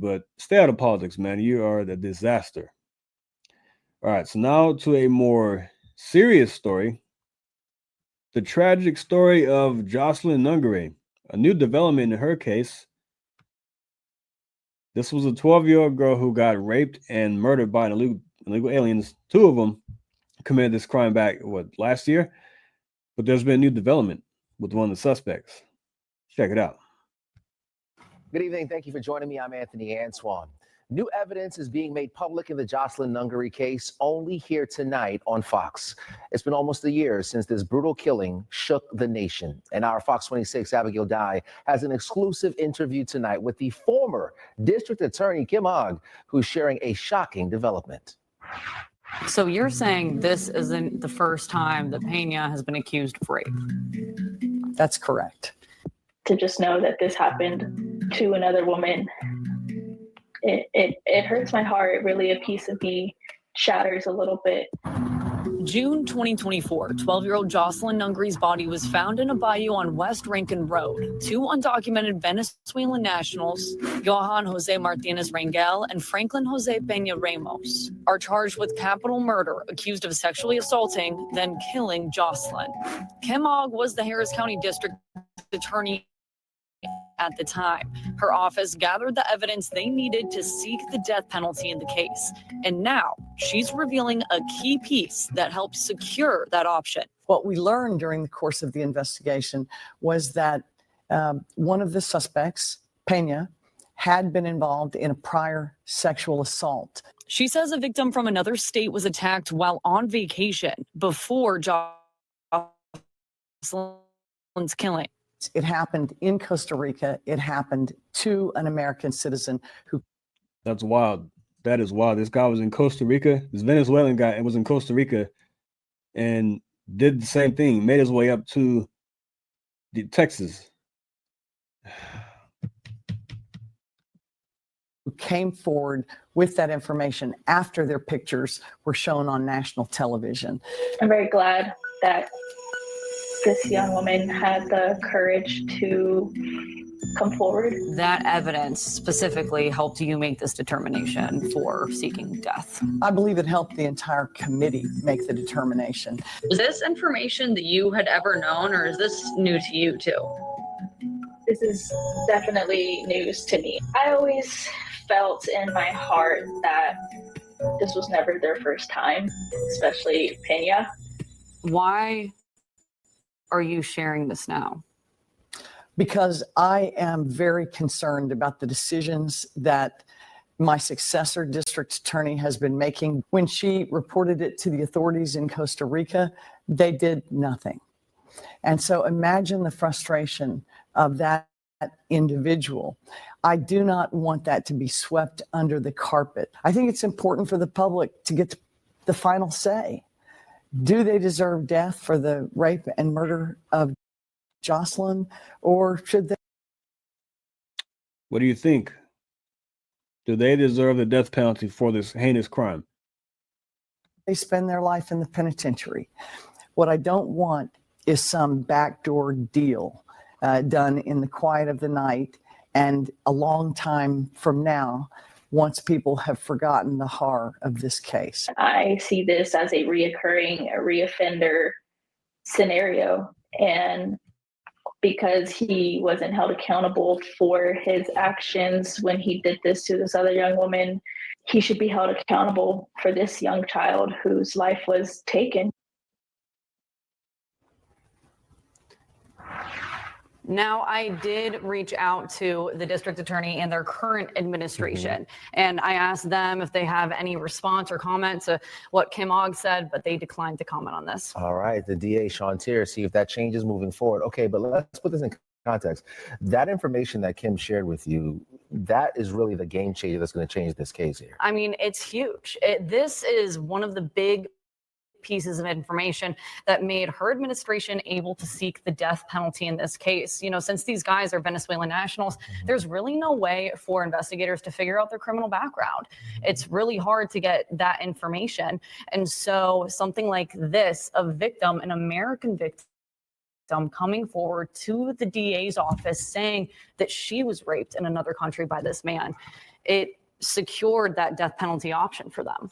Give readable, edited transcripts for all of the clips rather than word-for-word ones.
But stay out of politics, man. You are the disaster. All right, so now to a more serious story. The tragic story of Jocelyn Nungaray. A new development in her case. This was a 12-year-old girl who got raped and murdered by illegal aliens. Two of them committed this crime back, last year? But there's been a new development with one of the suspects. Check it out. Good evening. Thank you for joining me. I'm Anthony Antoine. New evidence is being made public in the Jocelyn Nungaray case only here tonight on Fox. It's been almost a year since this brutal killing shook the nation. And our Fox 26 Abigail Dye has an exclusive interview tonight with the former district attorney, Kim Ogg, who's sharing a shocking development. So you're saying this isn't the first time that Pena has been accused of rape? That's correct. To just know that this happened to another woman, it hurts my heart. Really, a piece of me shatters a little bit. June 2024, 12-year-old Jocelyn Nungaray's body was found in a bayou on West Rankin Road. Two undocumented Venezuelan nationals, Johan Jose Martinez Rangel and Franklin Jose Peña Ramos, are charged with capital murder, accused of sexually assaulting, then killing Jocelyn. Kim Ogg was the Harris County District Attorney at the time. Her office gathered the evidence they needed to seek the death penalty in the case. And now she's revealing a key piece that helps secure that option. What we learned during the course of the investigation was that one of the suspects, Pena, had been involved in a prior sexual assault. She says a victim from another state was attacked while on vacation before Jocelyn's killing. It happened in Costa Rica. It happened to an American citizen who. That's wild. That is wild. This guy was in Costa Rica. This Venezuelan guy was in Costa Rica and did the same thing, made his way up to Texas. Who came forward with that information after their pictures were shown on national television. I'm very glad that this young woman had the courage to come forward. That evidence specifically helped you make this determination for seeking death? I believe it helped the entire committee make the determination. Was this information that you had ever known, or is this new to you too? This is definitely news to me. I always felt in my heart that this was never their first time, especially Pena. Why are you sharing this now? Because I am very concerned about the decisions that my successor district attorney has been making. When she reported it to the authorities in Costa Rica, they did nothing. And so imagine the frustration of that individual. I do not want that to be swept under the carpet. I think it's important for the public to get the final say. Do they deserve death for the rape and murder of Jocelyn, or should they? What do you think? Do they deserve the death penalty for this heinous crime? They spend their life in the penitentiary. What I don't want is some backdoor deal done in the quiet of the night and a long time from now, once people have forgotten the horror of this case. I see this as a reoffender scenario, and because he wasn't held accountable for his actions when he did this to this other young woman, he should be held accountable for this young child whose life was taken. Now, I did reach out to the district attorney and their current administration, and I asked them if they have any response or comment to what Kim Ogg said, but they declined to comment on this. All right, the DA, Sean Tier, see if that changes moving forward. Okay, but let's put this in context. That information that Kim shared with you, that is really the game changer that's going to change this case here. I mean, it's huge. This is one of the big pieces of information that made her administration able to seek the death penalty in this case. You know, since these guys are Venezuelan nationals, there's really no way for investigators to figure out their criminal background. It's really hard to get that information. And so something like this, a victim, an American victim, coming forward to the DA's office saying that she was raped in another country by this man, it secured that death penalty option for them.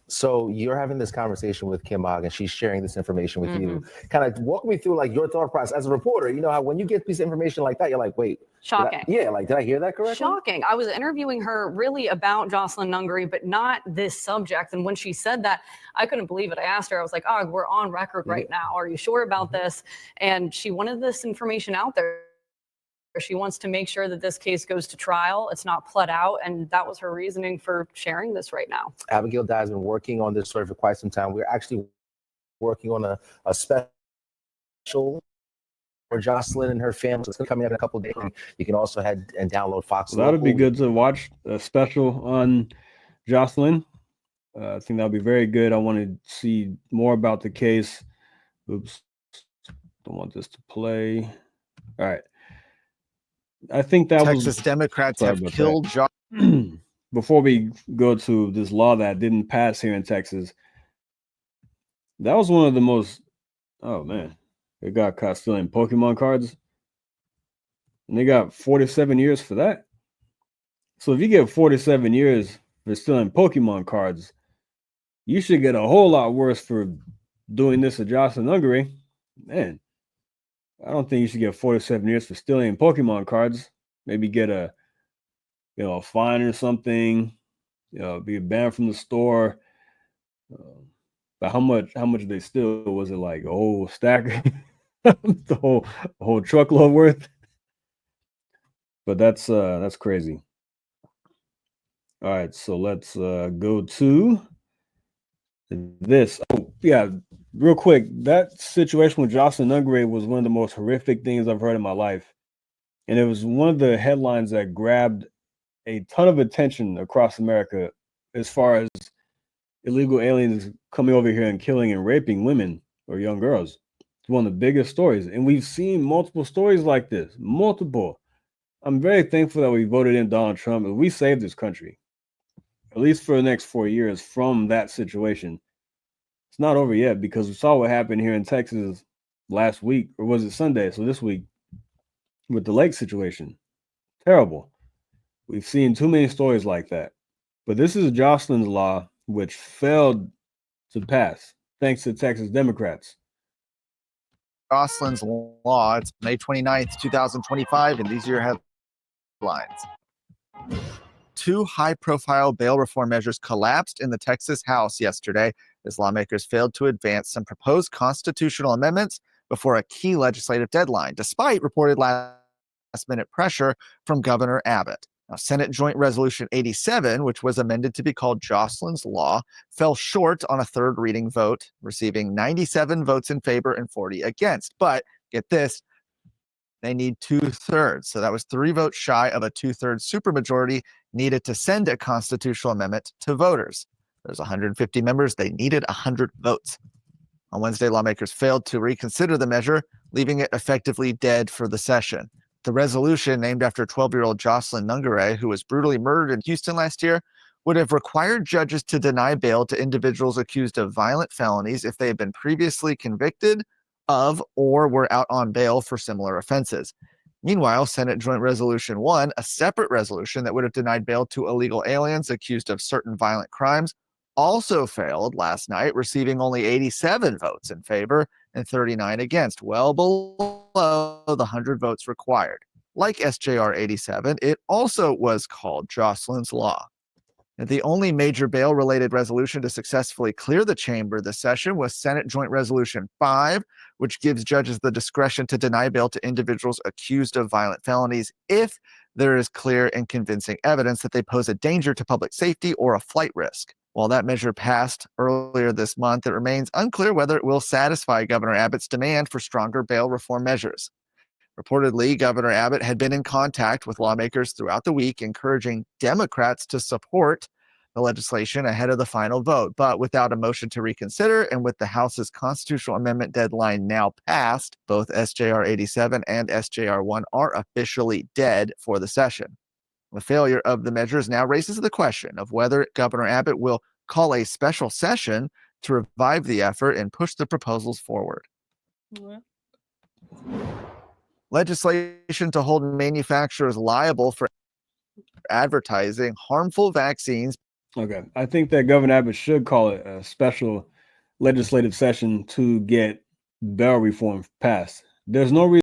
So you're having this conversation with Kim Ogg, and she's sharing this information with you. Kind of walk me through like your thought process as a reporter. You know how when you get piece of information like that, you're like, wait. Shocking. Did I hear that correctly? Shocking. I was interviewing her really about Jocelyn Nungaray, but not this subject. And when she said that, I couldn't believe it. I asked her, I was like, oh, we're on record right now. Are you sure about this? And she wanted this information out there. She wants to make sure that this case goes to trial. It's not pled out. And that was her reasoning for sharing this right now. Abigail Dye has been working on this story for quite some time. We're actually working on a special for Jocelyn and her family. So it's coming up in a couple of days. You can also head and download Fox. Well, that'd be good to watch a special on Jocelyn. I think that'll be very good. I want to see more about the case. Oops. Don't want this to play. All right. I think that Texas Democrats have killed Before we go to this law that didn't pass here in Texas, that was one of the most, oh man, they got caught stealing Pokemon cards. And they got 47 years for that. So if you get 47 years for stealing Pokemon cards, you should get a whole lot worse for doing this to Jocelyn Nungaray. Man, I don't think you should get 47 years for stealing Pokemon cards. Maybe get a fine or something. Be banned from the store. But how much did they steal? Was it like a whole stack, the whole truckload worth? But that's crazy. All right, so let's go to this. Oh yeah. Real quick, that situation with Jocelyn Nungaray was one of the most horrific things I've heard in my life. And it was one of the headlines that grabbed a ton of attention across America as far as illegal aliens coming over here and killing and raping women or young girls. It's one of the biggest stories. And we've seen multiple stories like this. Multiple. I'm very thankful that we voted in Donald Trump. We saved this country, at least for the next 4 years, from that situation. It's not over yet because we saw what happened here in Texas last week, or was it Sunday? So this week with the lake situation. Terrible. We've seen too many stories like that. But this is Jocelyn's law, which failed to pass thanks to Texas Democrats. Jocelyn's law. It's May 29th, 2025, and these are your headlines. 2 high-profile bail reform measures collapsed in the Texas House yesterday as lawmakers failed to advance some proposed constitutional amendments before a key legislative deadline, despite reported last-minute pressure from Governor Abbott. Now, Senate Joint Resolution 87, which was amended to be called Jocelyn's Law, fell short on a third reading vote, receiving 97 votes in favor and 40 against. But get this, they need 2/3. So that was 3 votes shy of a 2/3 supermajority needed to send a constitutional amendment to voters. There's 150 members. They needed 100 votes. On Wednesday, lawmakers failed to reconsider the measure, leaving it effectively dead for the session. The resolution, named after 12-year-old Jocelyn Nungaray, who was brutally murdered in Houston last year, would have required judges to deny bail to individuals accused of violent felonies if they had been previously convicted of or were out on bail for similar offenses. Meanwhile, Senate Joint Resolution 1, a separate resolution that would have denied bail to illegal aliens accused of certain violent crimes, also failed last night, receiving only 87 votes in favor and 39 against, well below the 100 votes required. Like SJR 87, it also was called Jocelyn's Law. And the only major bail-related resolution to successfully clear the chamber this session was Senate Joint Resolution 5, which gives judges the discretion to deny bail to individuals accused of violent felonies if there is clear and convincing evidence that they pose a danger to public safety or a flight risk. While that measure passed earlier this month, it remains unclear whether it will satisfy Governor Abbott's demand for stronger bail reform measures. Reportedly, Governor Abbott had been in contact with lawmakers throughout the week, encouraging Democrats to support the legislation ahead of the final vote. But without a motion to reconsider and with the House's constitutional amendment deadline now passed, both SJR 87 and SJR 1 are officially dead for the session. The failure of the measures now raises the question of whether Governor Abbott will call a special session to revive the effort and push the proposals forward. Legislation to hold manufacturers liable for advertising harmful vaccines. Okay. I think that Governor Abbott should call it a special legislative session to get bail reform passed. There's no reason